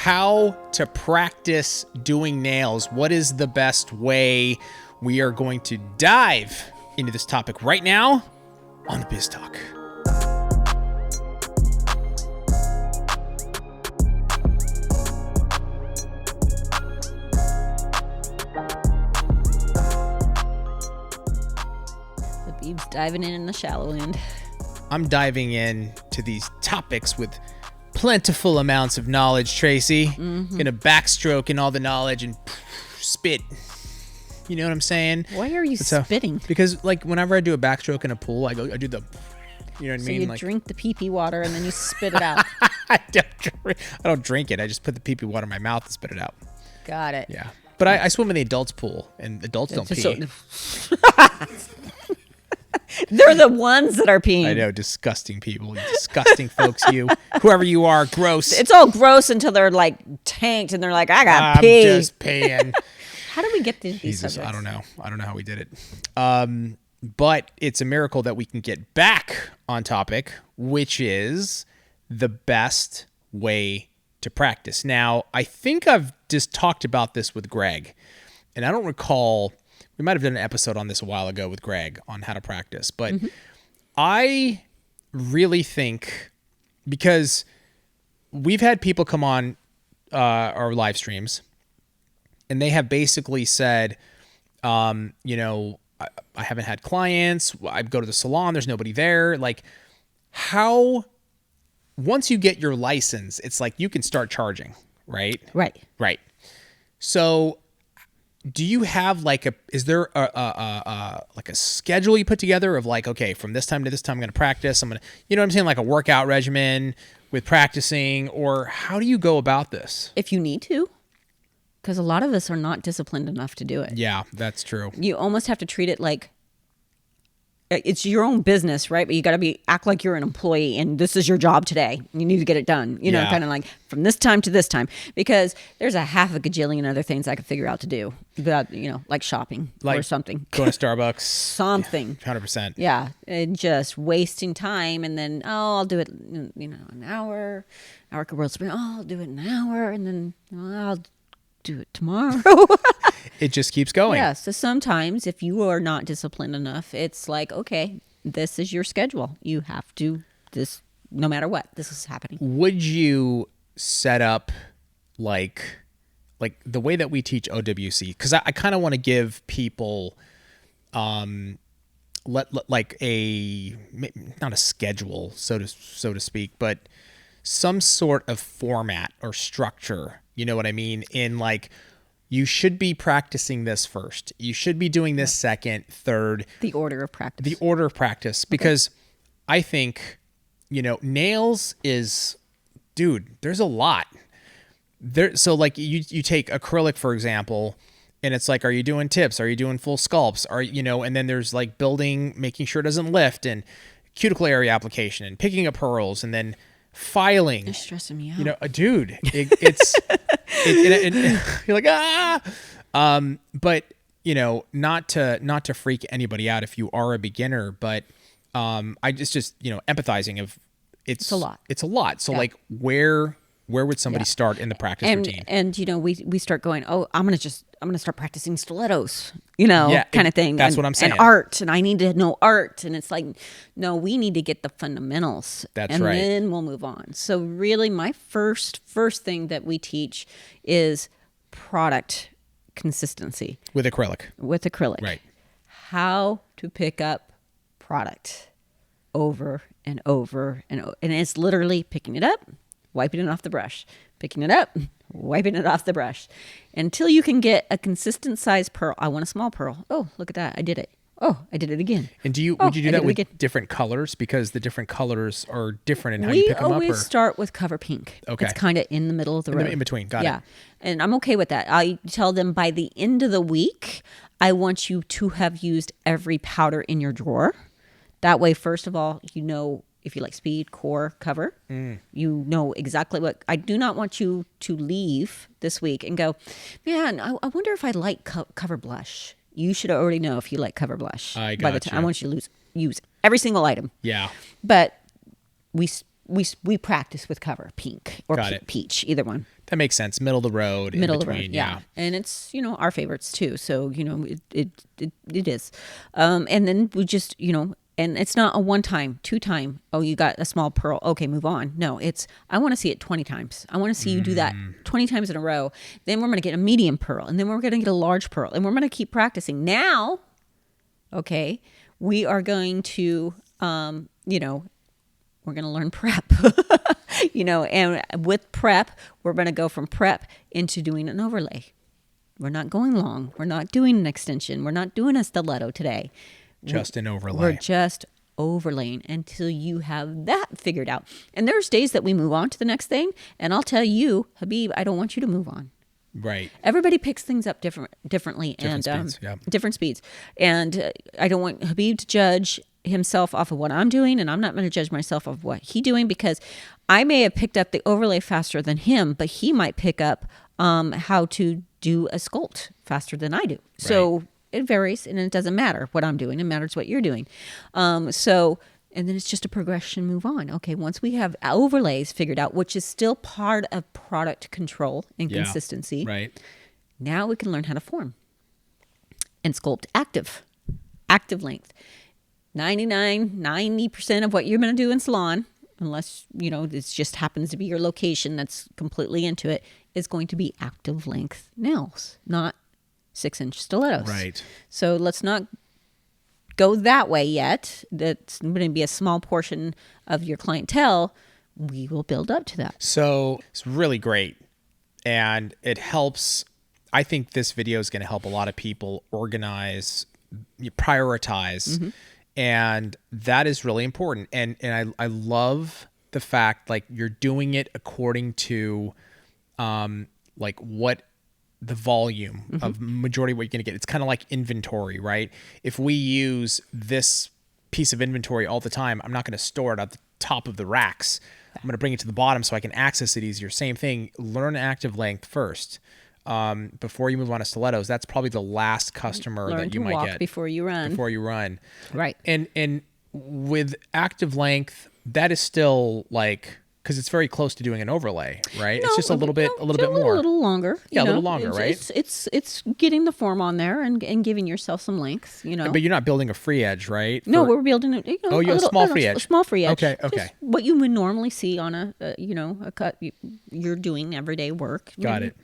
how to practice doing nails. What is the best way? We are going to dive into this topic right now on the Biz Talk. Habib's diving in the shallow end. I'm diving in to these topics with plentiful amounts of knowledge, Tracy. Gonna backstroke in all the knowledge and spit. You know what I'm saying? Why are you spitting? Because like whenever I do a backstroke in a pool, I do the, you know what I mean? So you like, drink the pee-pee water and then you spit it out. I don't drink it. I just put the pee-pee water in my mouth and spit it out. Got it. Yeah. But I swim in the adults pool and adults don't pee. They're the ones that are peeing. I know, disgusting people, you disgusting folks, you, whoever you are, gross. It's all gross until they're like tanked and they're like, I got pee. I'm just peeing. How do we get these Jesus, subjects? I don't know how we did it. But it's a miracle that we can get back on topic, which is the best way to practice. Now, I think I've just talked about this with Greg, and I don't recall. We might have done an episode on this a while ago with Greg on how to practice, but I really think, because we've had people come on our live streams and they have basically said, you know, I haven't had clients. I go to the salon. There's nobody there. Like, how, once you get your license, it's like you can start charging, right? Right. So do you have like is there like a schedule you put together of like, okay, from this time to this time I'm going to practice. I'm going to, you know what I'm saying? Like a workout regimen with practicing, or how do you go about this? If you need to, because a lot of us are not disciplined enough to do it. Yeah, that's true. You almost have to treat it like it's your own business, right? But you got to act like you're an employee and this is your job today. You need to get it done, you know, kind of like from this time to this time, because there's a half a gajillion other things I could figure out to do without, you know, like shopping or something. Going to Starbucks. Something. 100%. Yeah. And just wasting time. And then, I'll do it, you know, an hour could world spring. I'll do it an hour. And then I'll do it tomorrow. It just keeps going. Yeah. So sometimes if you are not disciplined enough, it's like, okay, this is your schedule. You have to, this, no matter what, this is happening. Would you set up like the way that we teach OWC? Because I kind of want to give people like a, not a schedule, so to speak, but some sort of format or structure. You know what I mean? In like, you should be practicing this first. You should be doing this second, third. The order of practice. Because I think, you know, nails is, dude, there's a lot. So like you take acrylic, for example, and it's like, are you doing tips? Are you doing full sculpts? And then there's like building, making sure it doesn't lift, and cuticle area application and picking up pearls, and then filing. You're stressing me out. You know, dude, it's you're like, but you know, not to freak anybody out if you are a beginner, but I just you know, empathizing of it's a lot. So like, where would somebody start in the practice routine? And you know, we start going, I'm gonna start practicing stilettos, you know, kind of thing. That's what I'm saying. And art, and I need to know art, and it's like, no, we need to get the fundamentals. That's right. And then we'll move on. So really, my first thing that we teach is product consistency with acrylic. Right. How to pick up product over and over and over, and it's literally picking it up, wiping it off the brush, picking it up, wiping it off the brush, until you can get a consistent size pearl. I want a small pearl. Oh, look at that. I did it. Oh, I did it again. And would you do that with different colors? Because the different colors are different in how you pick them up? We always start with cover pink. Okay. It's kind of in the middle of the road. In between. Got it. Yeah. And I'm okay with that. I tell them by the end of the week, I want you to have used every powder in your drawer. That way, first of all, you know, if you like speed, core, cover, you know exactly what. I do not want you to leave this week and go, man, I wonder if I like cover blush. You should already know if you like cover blush. I want you to use every single item. Yeah. But we we practice with cover pink or peach, either one. That makes sense. Middle of the road. Middle of the road, yeah. And it's, our favorites too. So, it is. And then we just, and it's not a 1-time, 2-time. Oh, you got a small pearl. Okay, move on. No, I want to see it 20 times. I want to see you do that 20 times in a row. Then we're going to get a medium pearl, and then we're going to get a large pearl, and we're going to keep practicing. Now, okay, we are going to, we're going to learn prep, and with prep, we're going to go from prep into doing an overlay. We're not going long. We're not doing an extension. We're not doing a stiletto today. Just an overlay. We're just overlaying until you have that figured out. And there's days that we move on to the next thing. And I'll tell you, Habib, I don't want you to move on. Right. Everybody picks things up differently. Different speeds. And I don't want Habib to judge himself off of what I'm doing, and I'm not going to judge myself off what he's doing, because I may have picked up the overlay faster than him, but he might pick up how to do a sculpt faster than I do. Right. So it varies, and it doesn't matter what I'm doing. It matters what you're doing. And then it's just a progression, move on. Okay, once we have overlays figured out, which is still part of product control and consistency, right? Now we can learn how to form and sculpt active length. 90% of what you're going to do in salon, unless, this just happens to be your location that's completely into it, is going to be active length nails, not 6-inch stilettos. Right. So let's not go that way yet. That's going to be a small portion of your clientele. We will build up to that. So it's really great. And it helps. I think this video is going to help a lot of people organize, prioritize. Mm-hmm. And that is really important. And I love the fact, like, you're doing it according to like what the volume of majority of what you're going to get. It's kind of like inventory, right? If we use this piece of inventory all the time, I'm not going to store it at the top of the racks. I'm going to bring it to the bottom so I can access it easier. Same thing, learn active length first. Before you move on to stilettos, that's probably the last customer that you might get before you run. Right. And with active length, that is still like, because it's very close to doing an overlay, right? No, it's just a little bit more. A little longer. Yeah, a little longer, right? It's getting the form on there and giving yourself some length, But you're not building a free edge, right? No, we're building a you have a small free edge. A small free edge. Okay. Just what you would normally see on a cut. You're doing everyday work. Got it.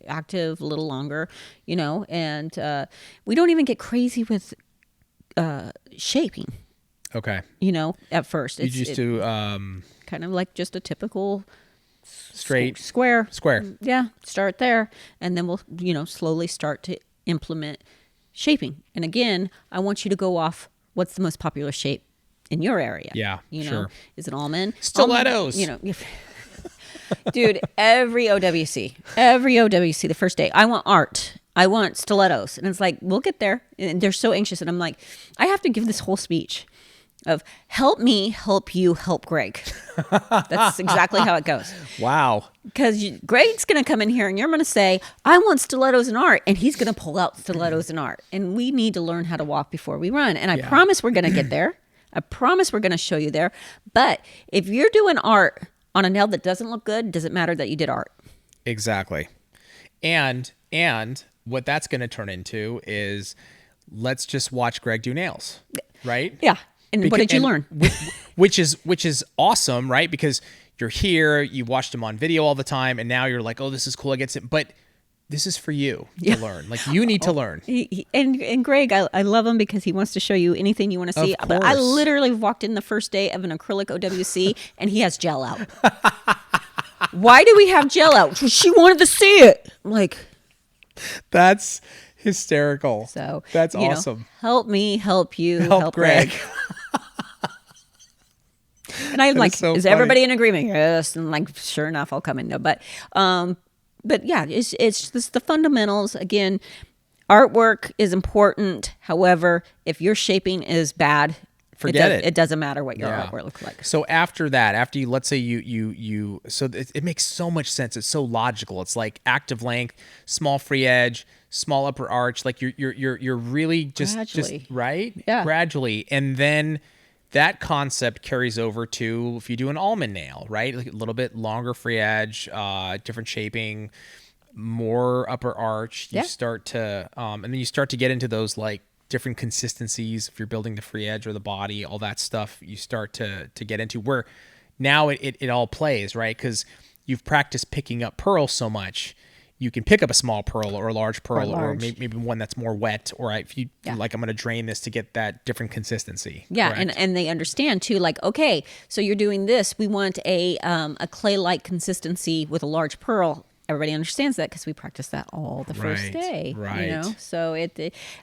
Active, a little longer, and we don't even get crazy with shaping. Okay. At first. You just do kind of like just a typical straight square. Yeah. Start there. And then we'll, slowly start to implement shaping. And again, I want you to go off what's the most popular shape in your area. Yeah. Sure. Is it almond? Stilettos. Dude, every OWC, the first day, I want art. I want stilettos. And it's like, we'll get there. And they're so anxious. And I'm like, I have to give this whole speech of help me, help you, help Greg. That's exactly how it goes. Wow. Because Greg's going to come in here and you're going to say, I want stilettos and art. And he's going to pull out stilettos and art. And we need to learn how to walk before we run. And I promise we're going to get there. I promise we're going to show you there. But if you're doing art on a nail that doesn't look good, does it matter that you did art? Exactly. And what that's going to turn into is, let's just watch Greg do nails, right? Yeah. And what did you learn? which is awesome, right? Because you're here, you watched him on video all the time, and now you're like, oh, this is cool, I get it. But this is for you to learn. Like, you need to learn. And Greg, I love him because he wants to show you anything you want to see. But I literally walked in the first day of an acrylic OWC and he has gel out. Why do we have gel out? She wanted to see it. I'm like, that's hysterical. So that's awesome. Help me, help you, help Greg. And I'm like, is everybody in agreement? Yes. And like, sure enough, I'll come in. No, but yeah, it's just the fundamentals. Again, artwork is important. However, if your shaping is bad, forget it. It doesn't matter what your artwork looks like. So after that, after you, let's say so it makes so much sense. It's so logical. It's like active length, small free edge, small upper arch. Like you're really just gradually. right? Yeah. Gradually. And then that concept carries over to if you do an almond nail, right? Like a little bit longer free edge, different shaping, more upper arch. You start to, and then you start to get into those like different consistencies. If you're building the free edge or the body, all that stuff, you start to get into where now it all plays, right? Because you've practiced picking up pearls so much. You can pick up a small pearl or a large pearl or maybe one that's more wet. Or if you like, I'm going to drain this to get that different consistency. Yeah, correct? and they understand too. Like, okay, so you're doing this. We want a clay-like consistency with a large pearl. Everybody understands that because we practice that all the first day. Right. You know, so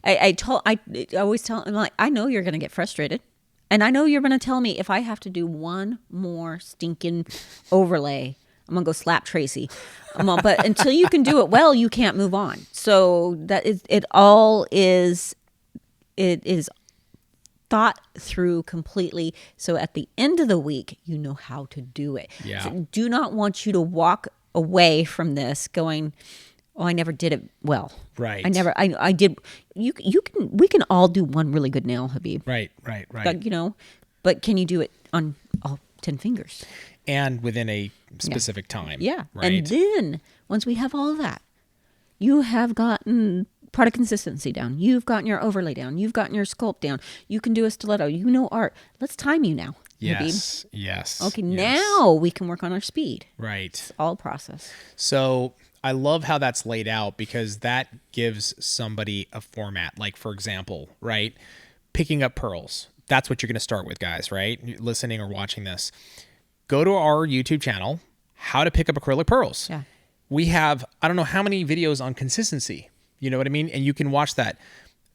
I always tell them, like, I know you're going to get frustrated, and I know you're going to tell me if I have to do one more stinking overlay, I'm gonna go slap Tracy. But until you can do it well, you can't move on. So that is it. It is thought through completely. So at the end of the week, you know how to do it. Yeah. So do not want you to walk away from this going, "Oh, I never did it well." Right. I did. We can all do one really good nail, Habib. Right. But, but can you do it on all 10 fingers? And within a specific time. Yeah. Right. And then once we have all of that, you have gotten product consistency down. You've gotten your overlay down. You've gotten your sculpt down. You can do a stiletto. You know art. Let's time you now. Yes. Habib. Yes. Okay. Yes. Now we can work on our speed. Right. It's all process. So I love how that's laid out because that gives somebody a format. Like, for example, right? Picking up pearls. That's what you're going to start with, guys, right? Listening or watching this. Go to our YouTube channel, How to Pick Up Acrylic Pearls. Yeah. We have, I don't know how many videos on consistency. You know what I mean? And you can watch that.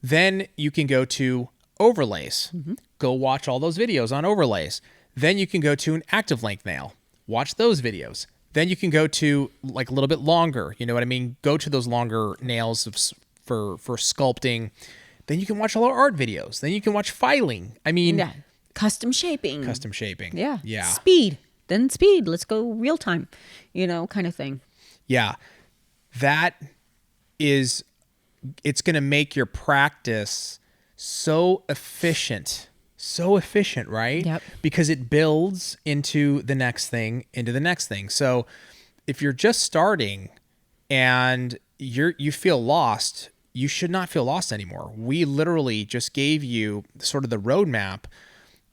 Then you can go to overlays. Mm-hmm. Go watch all those videos on overlays. Then you can go to an active length nail. Watch those videos. Then you can go to like a little bit longer. You know what I mean? Go to those longer nails for sculpting. Then you can watch all our art videos. Then you can watch filing. I mean... Yeah. Custom shaping. Yeah. Yeah. Speed. Then speed. Let's go real time, kind of thing. Yeah. That is, it's going to make your practice so efficient, right? Yep. Because it builds into the next thing. So if you're just starting and you feel lost, you should not feel lost anymore. We literally just gave you sort of the roadmap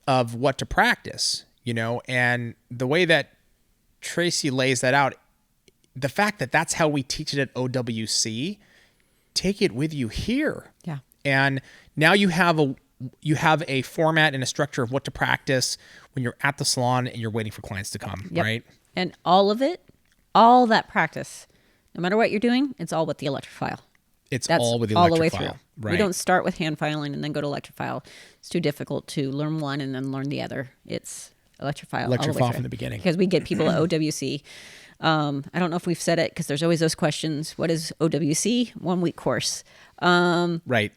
of what to practice, and the way that Tracey lays that out, the fact that that's how we teach it at OWC, take it with you here. Yeah. And now you have a format and a structure of what to practice when you're at the salon and you're waiting for clients to come, right? And all of it, all that practice, no matter what you're doing, it's all with the electric file. That's all with the electric all the way file. through. Right. We don't start with hand filing and then go to electric file. It's too difficult to learn one and then learn the other. It's electric file. Electric file from the beginning. Because we get people at OWC. I don't know if we've said it because there's always those questions. What is OWC? 1 week course. Right.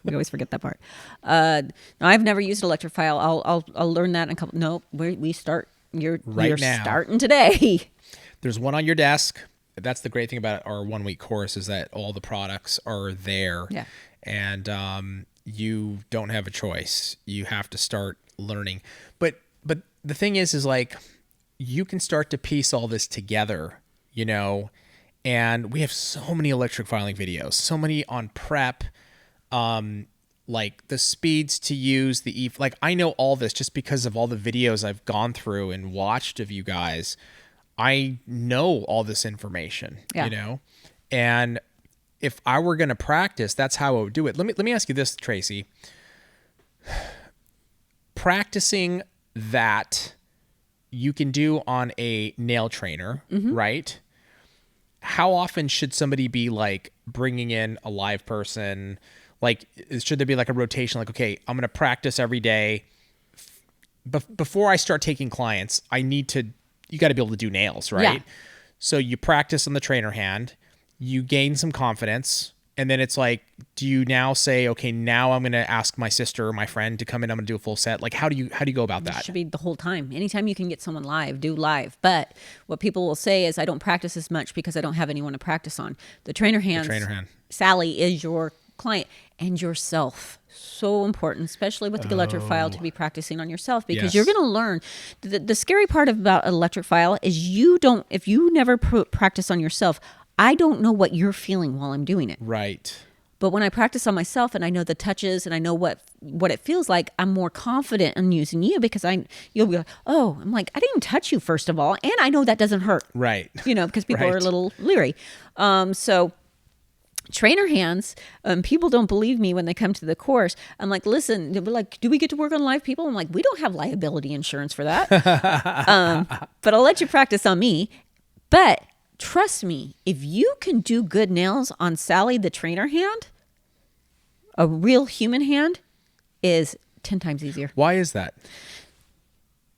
We always forget that part. No, I've never used electric file. I'll learn that in a couple. No, we start. You're now. Starting today. There's one on your desk. That's the great thing about our 1 week course is that all the products are there. Yeah. And you don't have a choice. You have to start learning. But the thing is like you can start to piece all this together, and we have so many electric filing videos, so many on prep, like the speeds to use, like I know all this just because of all the videos I've gone through and watched of you guys. I know all this information, and if I were going to practice, that's how I would do it. Let me ask you this, Tracey. Practicing that you can do on a nail trainer, right? How often should somebody be like bringing in a live person? Like, should there be like a rotation? Like, okay, I'm going to practice every day. Before I start taking clients, you got to be able to do nails, right? Yeah. So you practice on the trainer hand, you gain some confidence, and then it's like, do you now say, okay, now I'm going to ask my sister or my friend to come in, I'm going to do a full set? Like, how do you go about that? It should be the whole time. Anytime you can get someone live, do live. But what people will say is, I don't practice as much because I don't have anyone to practice on. The trainer hand. Sally is your client. and yourself. So important, especially with the electric file, to be practicing on yourself, because Yes. you're going to learn. The scary part about electric file is if you never practice on yourself, I don't know what you're feeling while I'm doing it. Right. But when I practice on myself and I know the touches and I know what it feels like, I'm more confident in using you, because you'll be like, oh, I'm like, I didn't even touch you, first of all. And I know that doesn't hurt. Right. Because people Right. are a little leery. So trainer hands, people don't believe me when they come to the course. I'm like, listen, they're like, do we get to work on live people? I'm like, we don't have liability insurance for that. But I'll let you practice on me. But trust me, if you can do good nails on Sally, the trainer hand, a real human hand is 10 times easier. Why is that?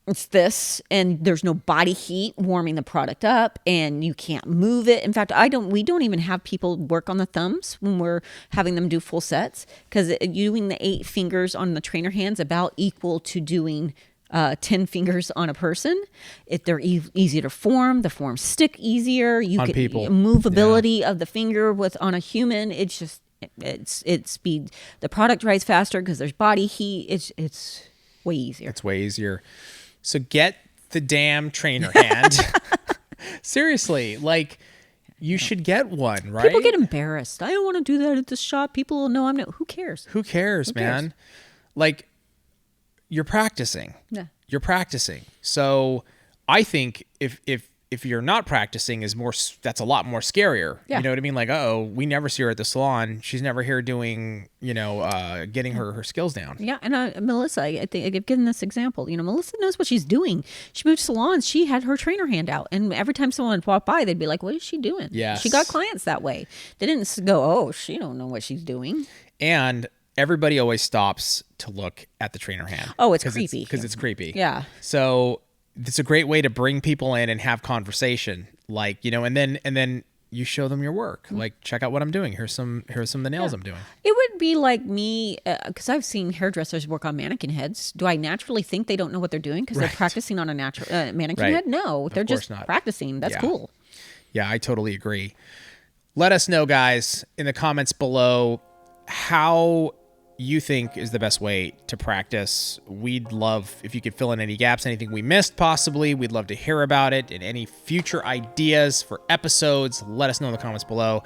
It's this, and there's no body heat warming the product up, and you can't move it. In fact, we don't even have people work on the thumbs when we're having them do full sets, because doing the 8 fingers on the trainer hands about equal to doing 10 fingers on a person. If they're easier to form, the forms stick easier. You On can people. movability of the finger on a human. It's just it's speed. The product dries faster because there's body heat. It's way easier. It's way easier. So get the damn trainer hand. Seriously, like, you should get one, right? People get embarrassed. I don't want to do that at the shop. People will know I'm not. Who cares? Who cares, man? Like, you're practicing. Yeah. You're practicing. So I think if you're not practicing that's a lot more scarier. Yeah. You know what I mean? Like, we never see her at the salon. She's never here doing, getting her skills down. Yeah, and Melissa, I think I've given this example. Melissa knows what she's doing. She moved salons. She had her trainer hand out, and every time someone walked by, they'd be like, "What is she doing?" Yes. She got clients that way. They didn't go, "Oh, she don't know what she's doing." And everybody always stops to look at the trainer hand. Oh, it's creepy. Because it's creepy. Yeah. So it's a great way to bring people in and have conversation, like, and then you show them your work. Like, check out what I'm doing. Here's some of the nails I'm doing. It would be like me, because I've seen hairdressers work on mannequin heads. Do I naturally think they don't know what they're doing because they're practicing on a natural mannequin Right. head? No, they're course just not. practicing. That's Yeah. cool. Yeah, I totally agree. Let us know, guys, in the comments below how you think is the best way to practice. We'd love if you could fill in any gaps, anything we missed possibly. We'd love to hear about it, and any future ideas for episodes, let us know in the comments below.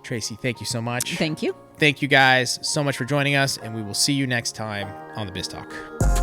Tracey, thank you so much. Thank you. Thank you guys so much for joining us, and we will see you next time on the Biz Talk.